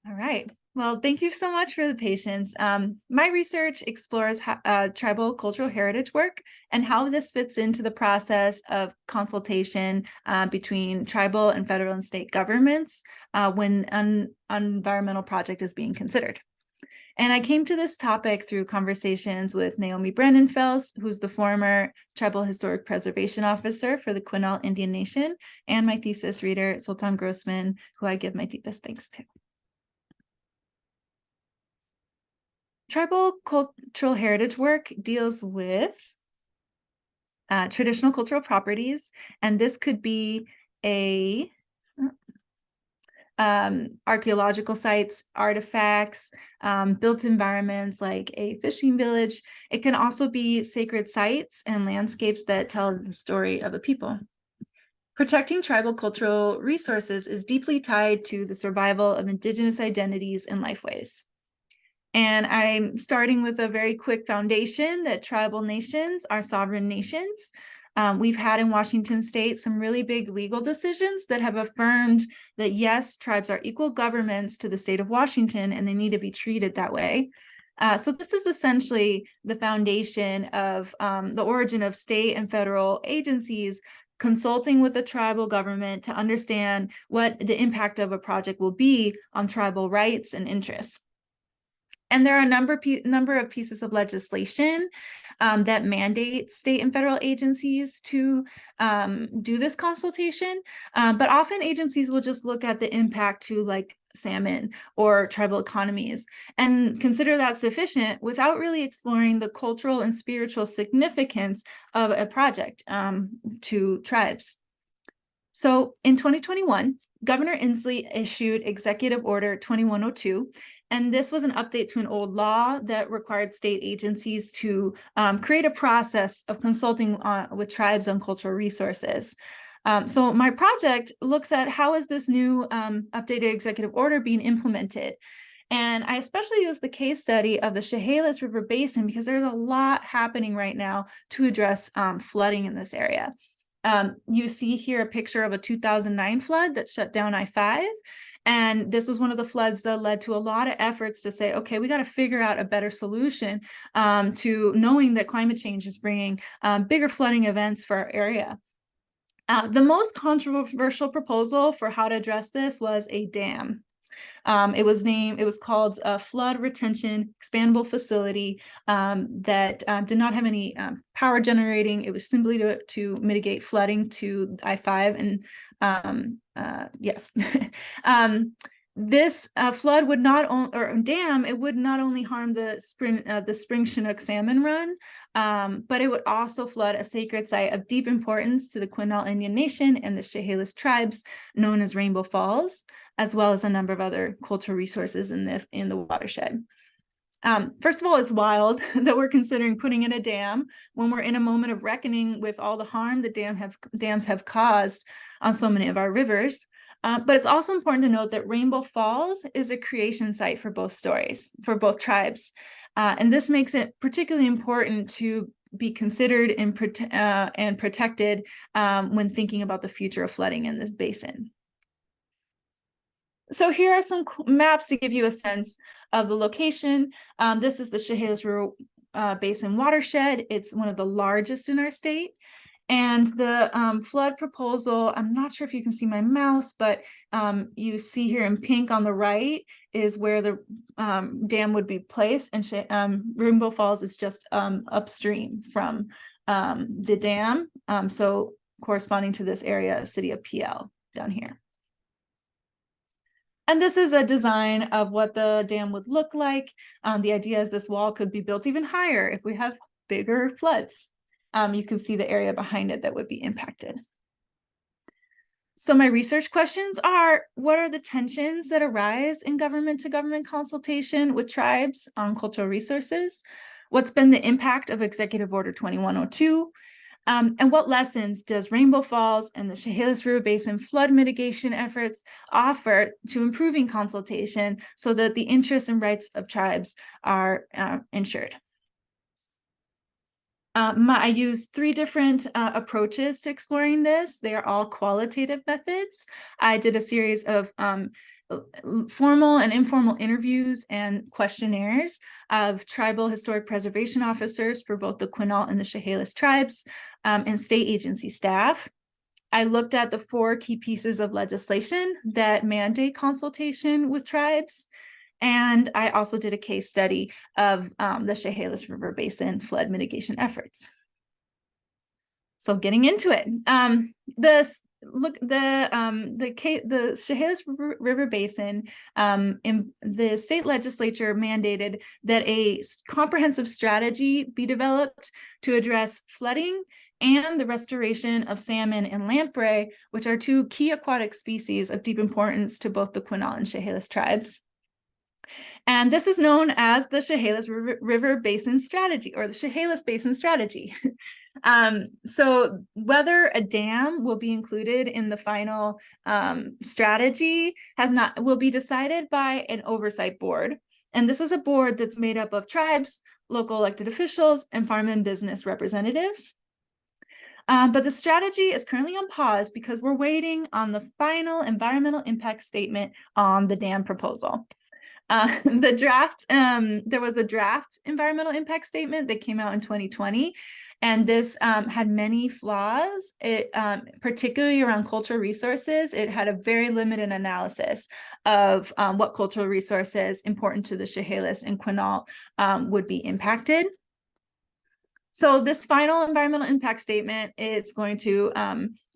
All right. Well, thank you so much for the patience. My research explores tribal cultural heritage work and how this fits into the process of consultation between tribal and federal and state governments when an environmental project is being considered. And I came to this topic through conversations with Naomi Brandonfels, who's the former Tribal Historic Preservation Officer for the Quinault Indian Nation, and my thesis reader, Sultan Grossman, who I give my deepest thanks to. Tribal cultural heritage work deals with traditional cultural properties, and this could be archaeological sites, artifacts, built environments like a fishing village. It can also be sacred sites and landscapes that tell the story of a people. Protecting tribal cultural resources is deeply tied to the survival of Indigenous identities and lifeways. And I'm starting with a very quick foundation that tribal nations are sovereign nations. We've had in Washington state some really big legal decisions that have affirmed that, yes, tribes are equal governments to the state of Washington, and they need to be treated that way. So this is essentially the foundation of the origin of state and federal agencies consulting with the tribal government to understand what the impact of a project will be on tribal rights and interests. And there are a number of pieces of legislation that mandate state and federal agencies to do this consultation, but often agencies will just look at the impact to like salmon or tribal economies and consider that sufficient without really exploring the cultural and spiritual significance of a project to tribes. So in 2021, Governor Inslee issued Executive Order 2102, and this was an update to an old law that required state agencies to create a process of consulting with tribes on cultural resources. So my project looks at how is this new updated executive order being implemented. And I especially use the case study of the Chehalis River Basin because there's a lot happening right now to address flooding in this area. You see here a picture of a 2009 flood that shut down I-5. And this was one of the floods that led to a lot of efforts to say, okay, we got to figure out a better solution to knowing that climate change is bringing bigger flooding events for our area. The most controversial proposal for how to address this was a dam. It was called a flood retention expandable facility that did not have any power generating. It was simply to mitigate flooding to I-5. And yes, this flood would not only, or dam, it would not only harm the spring Chinook salmon run, but it would also flood a sacred site of deep importance to the Quinault Indian Nation and the Chehalis tribes, known as Rainbow Falls, as well as a number of other cultural resources in the watershed. First of all, it's wild that we're considering putting in a dam when we're in a moment of reckoning with all the harm that dams have caused on so many of our rivers. But it's also important to note that Rainbow Falls is a creation site for both tribes. And this makes it particularly important to be considered and protected when thinking about the future of flooding in this basin. So here are some maps to give you a sense of the location. This is the Chehalis River Basin watershed. It's one of the largest in our state. And the flood proposal, I'm not sure if you can see my mouse, but you see here in pink on the right is where the dam would be placed, and Rainbow Falls is just upstream from the dam. So corresponding to this area, city of PL down here. And this is a design of what the dam would look like. The idea is this wall could be built even higher if we have bigger floods. You can see the area behind it that would be impacted. So my research questions are, what are the tensions that arise in government-to-government consultation with tribes on cultural resources? What's been the impact of Executive Order 2102? And what lessons does Rainbow Falls and the Chehalis River Basin flood mitigation efforts offer to improving consultation so that the interests and rights of tribes are ensured? I use 3 different approaches to exploring this. They are all qualitative methods. I did a series of formal and informal interviews and questionnaires of tribal historic preservation officers for both the Quinault and the Chehalis tribes, and state agency staff. I looked at the 4 key pieces of legislation that mandate consultation with tribes. And I also did a case study of the Chehalis River Basin flood mitigation efforts. So getting into it, the Chehalis River Basin, in the state legislature mandated that a comprehensive strategy be developed to address flooding and the restoration of salmon and lamprey, which are 2 key aquatic species of deep importance to both the Quinault and Chehalis tribes. And this is known as the Chehalis River Basin Strategy, or the Chehalis Basin Strategy. So whether a dam will be included in the final strategy will be decided by an oversight board. And this is a board that's made up of tribes, local elected officials, and farm and business representatives. But the strategy is currently on pause because we're waiting on the final environmental impact statement on the dam proposal. There was a draft environmental impact statement that came out in 2020, and this had many flaws. It particularly around cultural resources. It had a very limited analysis of what cultural resources important to the Chehalis and Quinault would be impacted. So this final environmental impact statement, it's going to,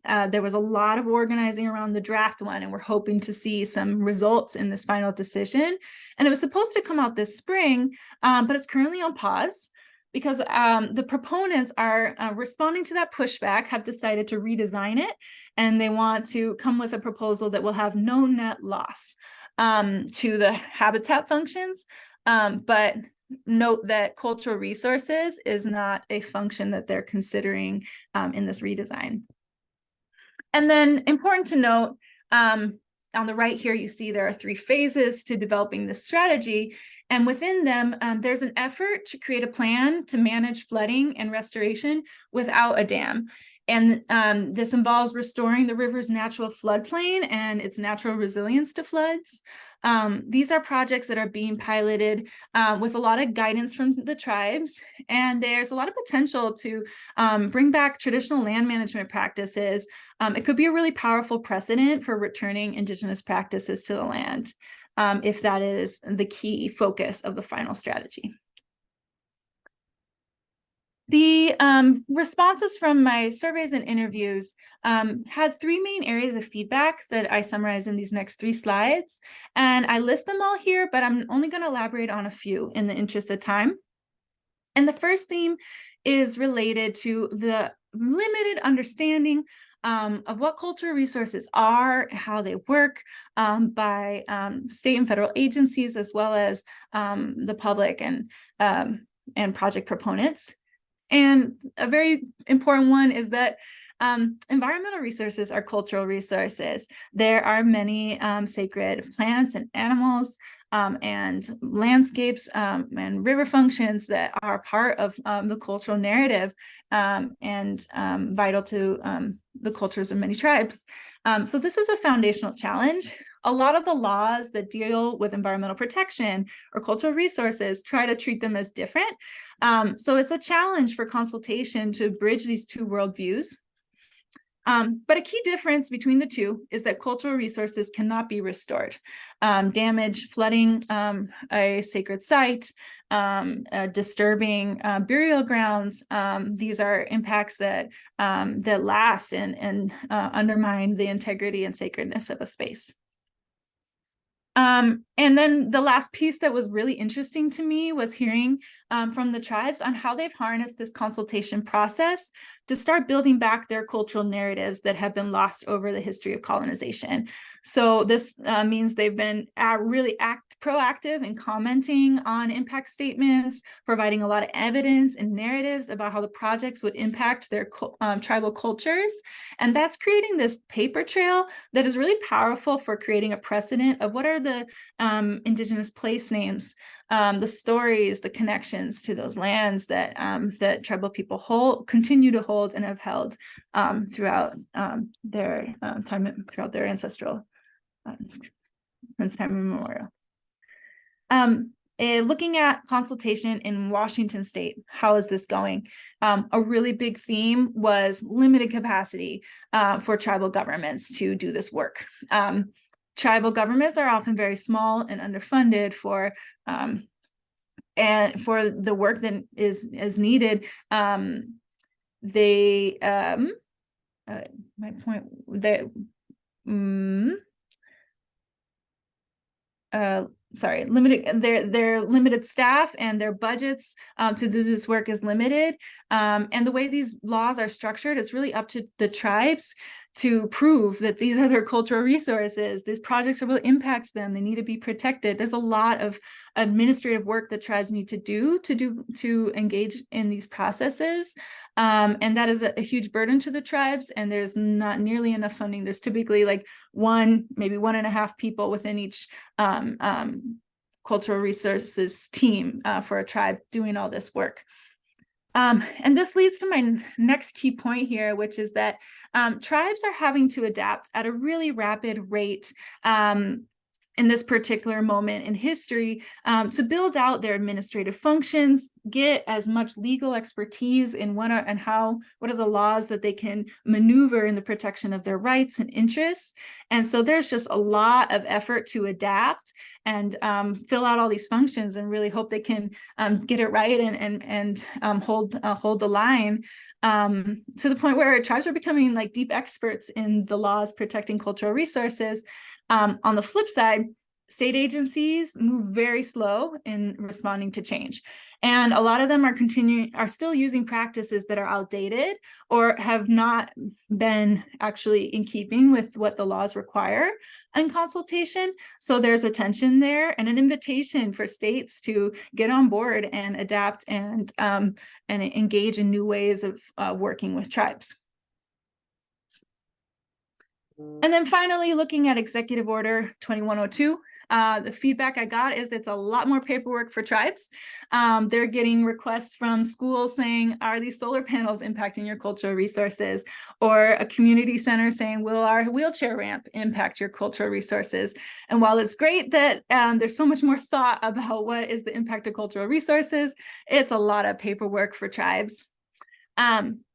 there was a lot of organizing around the draft one, and we're hoping to see some results in this final decision. And it was supposed to come out this spring, but it's currently on pause because the proponents are responding to that pushback, have decided to redesign it, and they want to come with a proposal that will have no net loss to the habitat functions, but note that cultural resources is not a function that they're considering in this redesign. And then important to note, on the right here, you see there are 3 phases to developing this strategy. And within them, there's an effort to create a plan to manage flooding and restoration without a dam. And this involves restoring the river's natural floodplain and its natural resilience to floods. These are projects that are being piloted with a lot of guidance from the tribes, and there's a lot of potential to bring back traditional land management practices. It could be a really powerful precedent for returning Indigenous practices to the land, if that is the key focus of the final strategy. The responses from my surveys and interviews had 3 main areas of feedback that I summarize in these next 3 slides. And I list them all here, but I'm only going to elaborate on a few in the interest of time. And the first theme is related to the limited understanding of what cultural resources are, how they work by state and federal agencies, as well as the public and project proponents. And a very important one is that environmental resources are cultural resources. There are many sacred plants and animals and landscapes and river functions that are part of the cultural narrative and vital to the cultures of many tribes. So this is a foundational challenge. A lot of the laws that deal with environmental protection or cultural resources try to treat them as different. So it's a challenge for consultation to bridge these 2 worldviews. But a key difference between the 2 is that cultural resources cannot be restored. Damage, flooding a sacred site, disturbing burial grounds, these are impacts that last and undermine the integrity and sacredness of a space. And then the last piece that was really interesting to me was hearing from the tribes on how they've harnessed this consultation process to start building back their cultural narratives that have been lost over the history of colonization. So this means they've been really proactive in commenting on impact statements, providing a lot of evidence and narratives about how the projects would impact their tribal cultures. And that's creating this paper trail that is really powerful for creating a precedent of what are the Indigenous place names, the stories, the connections to those lands that that tribal people continue to hold and have held throughout their time, throughout their ancestral since time immemorial. Looking at consultation in Washington state, how is this going? A really big theme was limited capacity for tribal governments to do this work. Tribal governments are often very small and underfunded for the work that is needed. My point that limited their limited staff and their budgets to do this work is limited. And the way these laws are structured, it's really up to the tribes to prove that these are their cultural resources. These projects will impact them. They need to be protected. There's a lot of administrative work that tribes need to do to engage in these processes. And that is a huge burden to the tribes, and there's not nearly enough funding. There's typically like maybe 1.5 people within each cultural resources team for a tribe doing all this work. And this leads to my next key point here, which is that tribes are having to adapt at a really rapid rate in this particular moment in history to build out their administrative functions, get as much legal expertise in what are the laws that they can maneuver in the protection of their rights and interests. And so there's just a lot of effort to adapt and fill out all these functions and really hope they can get it right and hold the line to the point where tribes are becoming like deep experts in the laws protecting cultural resources. On the flip side, state agencies move very slow in responding to change. And a lot of them are still using practices that are outdated or have not been actually in keeping with what the laws require in consultation. So there's a tension there and an invitation for states to get on board and adapt and engage in new ways of working with tribes. And then finally, looking at Executive Order 2102, the feedback I got is it's a lot more paperwork for tribes. They're getting requests from schools saying, are these solar panels impacting your cultural resources? Or a community center saying, will our wheelchair ramp impact your cultural resources? And while it's great that there's so much more thought about what is the impact of cultural resources, it's a lot of paperwork for tribes.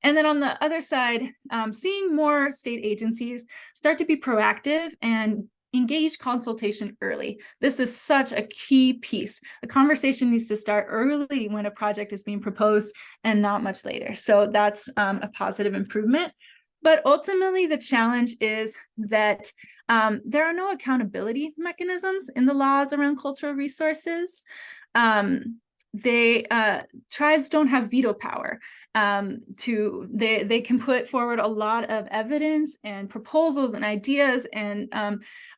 And then on the other side, seeing more state agencies start to be proactive and engage consultation early. This is such a key piece. The conversation needs to start early when a project is being proposed and not much later. So that's a positive improvement. But ultimately, the challenge is that there are no accountability mechanisms in the laws around cultural resources. Tribes don't have veto power. They can put forward a lot of evidence and proposals and ideas, and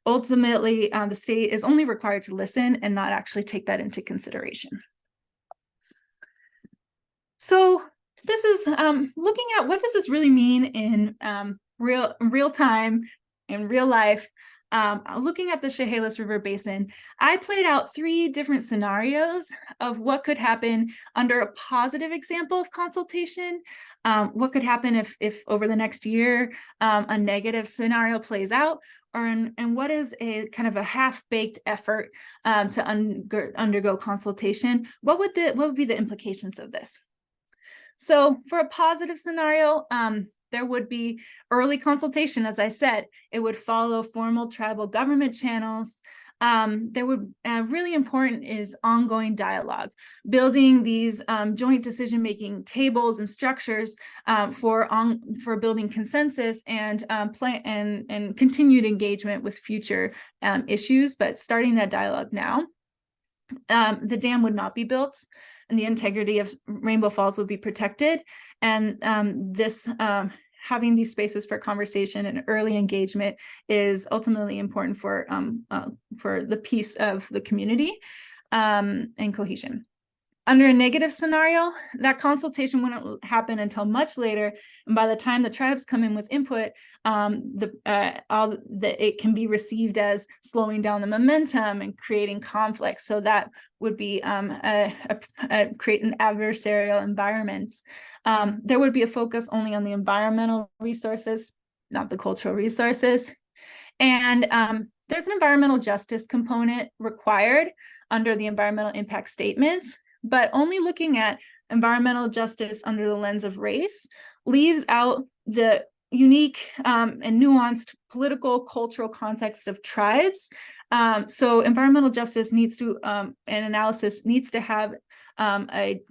ultimately the state is only required to listen and not actually take that into consideration. So this is looking at what does this really mean in real time, in real life. Looking at the Chehalis River Basin, I played out 3 different scenarios of what could happen under a positive example of consultation, what could happen if over the next year a negative scenario plays out, and what is a kind of a half-baked effort to undergo consultation. What would be the implications of this? So for a positive scenario, there would be early consultation. As I said, it would follow formal tribal government channels. There would really important is ongoing dialogue, building these joint decision-making tables and structures for building consensus and and continued engagement with future issues, but starting that dialogue now. The dam would not be built, and the integrity of Rainbow Falls would be protected. And having these spaces for conversation and early engagement is ultimately important for the peace of the community and cohesion. Under a negative scenario, that consultation wouldn't happen until much later, and by the time the tribes come in with input, it can be received as slowing down the momentum and creating conflict. So that would be create an adversarial environment. There would be a focus only on the environmental resources, not the cultural resources, and there's an environmental justice component required under the environmental impact statements, but only looking at environmental justice under the lens of race leaves out the unique and nuanced political, cultural context of tribes. So environmental justice needs to, and analysis needs to have a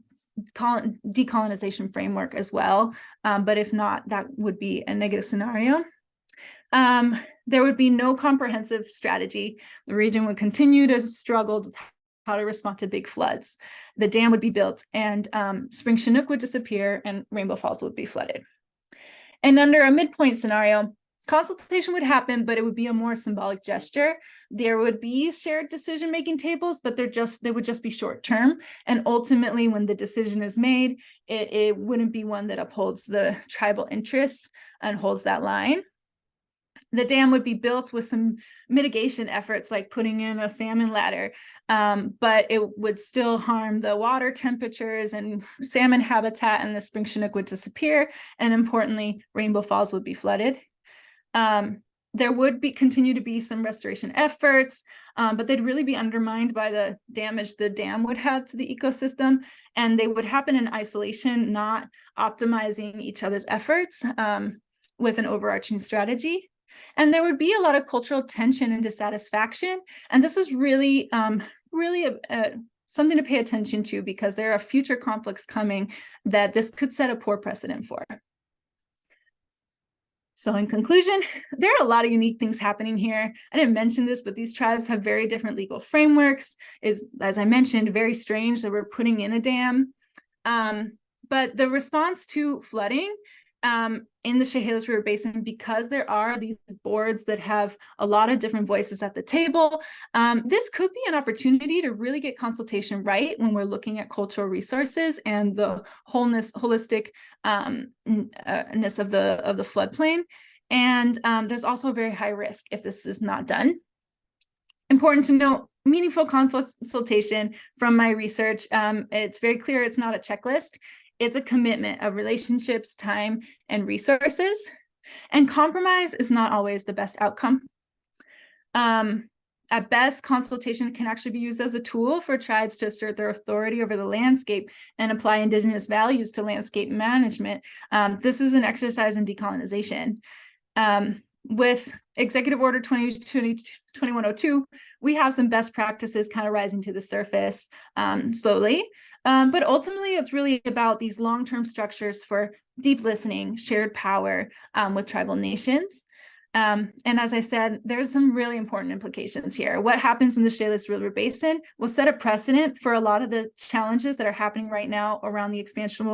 decolonization framework as well. But if not, that would be a negative scenario. There would be no comprehensive strategy. The region would continue to struggle to how to respond to big floods. The dam would be built, and Spring Chinook would disappear, and Rainbow Falls would be flooded. And under a midpoint scenario, consultation would happen, but it would be a more symbolic gesture. There would be shared decision-making tables, but they would just be short-term. And ultimately, when the decision is made, it wouldn't be one that upholds the tribal interests and holds that line. The dam would be built with some mitigation efforts, like putting in a salmon ladder, but it would still harm the water temperatures and salmon habitat, and the Spring Chinook would disappear. And importantly, Rainbow Falls would be flooded. There would continue to be some restoration efforts, but they'd really be undermined by the damage the dam would have to the ecosystem, and they would happen in isolation, not optimizing each other's efforts with an overarching strategy. And there would be a lot of cultural tension and dissatisfaction. And this is really, something to pay attention to, because there are future conflicts coming that this could set a poor precedent for. So in conclusion, there are a lot of unique things happening here. I didn't mention this, but these tribes have very different legal frameworks. It's, as I mentioned, very strange that we're putting in a dam. But the response to flooding in the Chehalis River Basin, because there are these boards that have a lot of different voices at the table, this could be an opportunity to really get consultation right when we're looking at cultural resources and the holisticness of the floodplain. And there's also a very high risk if this is not done. Important to note, meaningful consultation from my research, it's very clear it's not a checklist. It's a commitment of relationships, time, and resources. And compromise is not always the best outcome. At best, consultation can actually be used as a tool for tribes to assert their authority over the landscape and apply Indigenous values to landscape management. This is an exercise in decolonization. With Executive Order 2102, we have some best practices kind of rising to the surface slowly. But ultimately, it's really about these long-term structures for deep listening, shared power with tribal nations. And as I said, there's some really important implications here. What happens in the Chehalis River Basin will set a precedent for a lot of the challenges that are happening right now around the expansion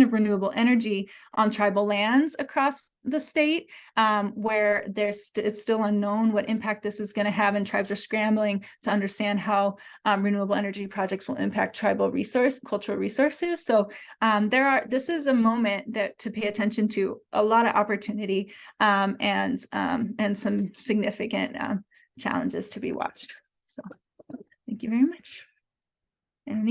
of renewable energy on tribal lands across the state, where it's still unknown what impact this is going to have, and tribes are scrambling to understand how renewable energy projects will impact tribal cultural resources. So this is a moment to pay attention to, a lot of opportunity and some significant challenges to be watched. So thank you very much. And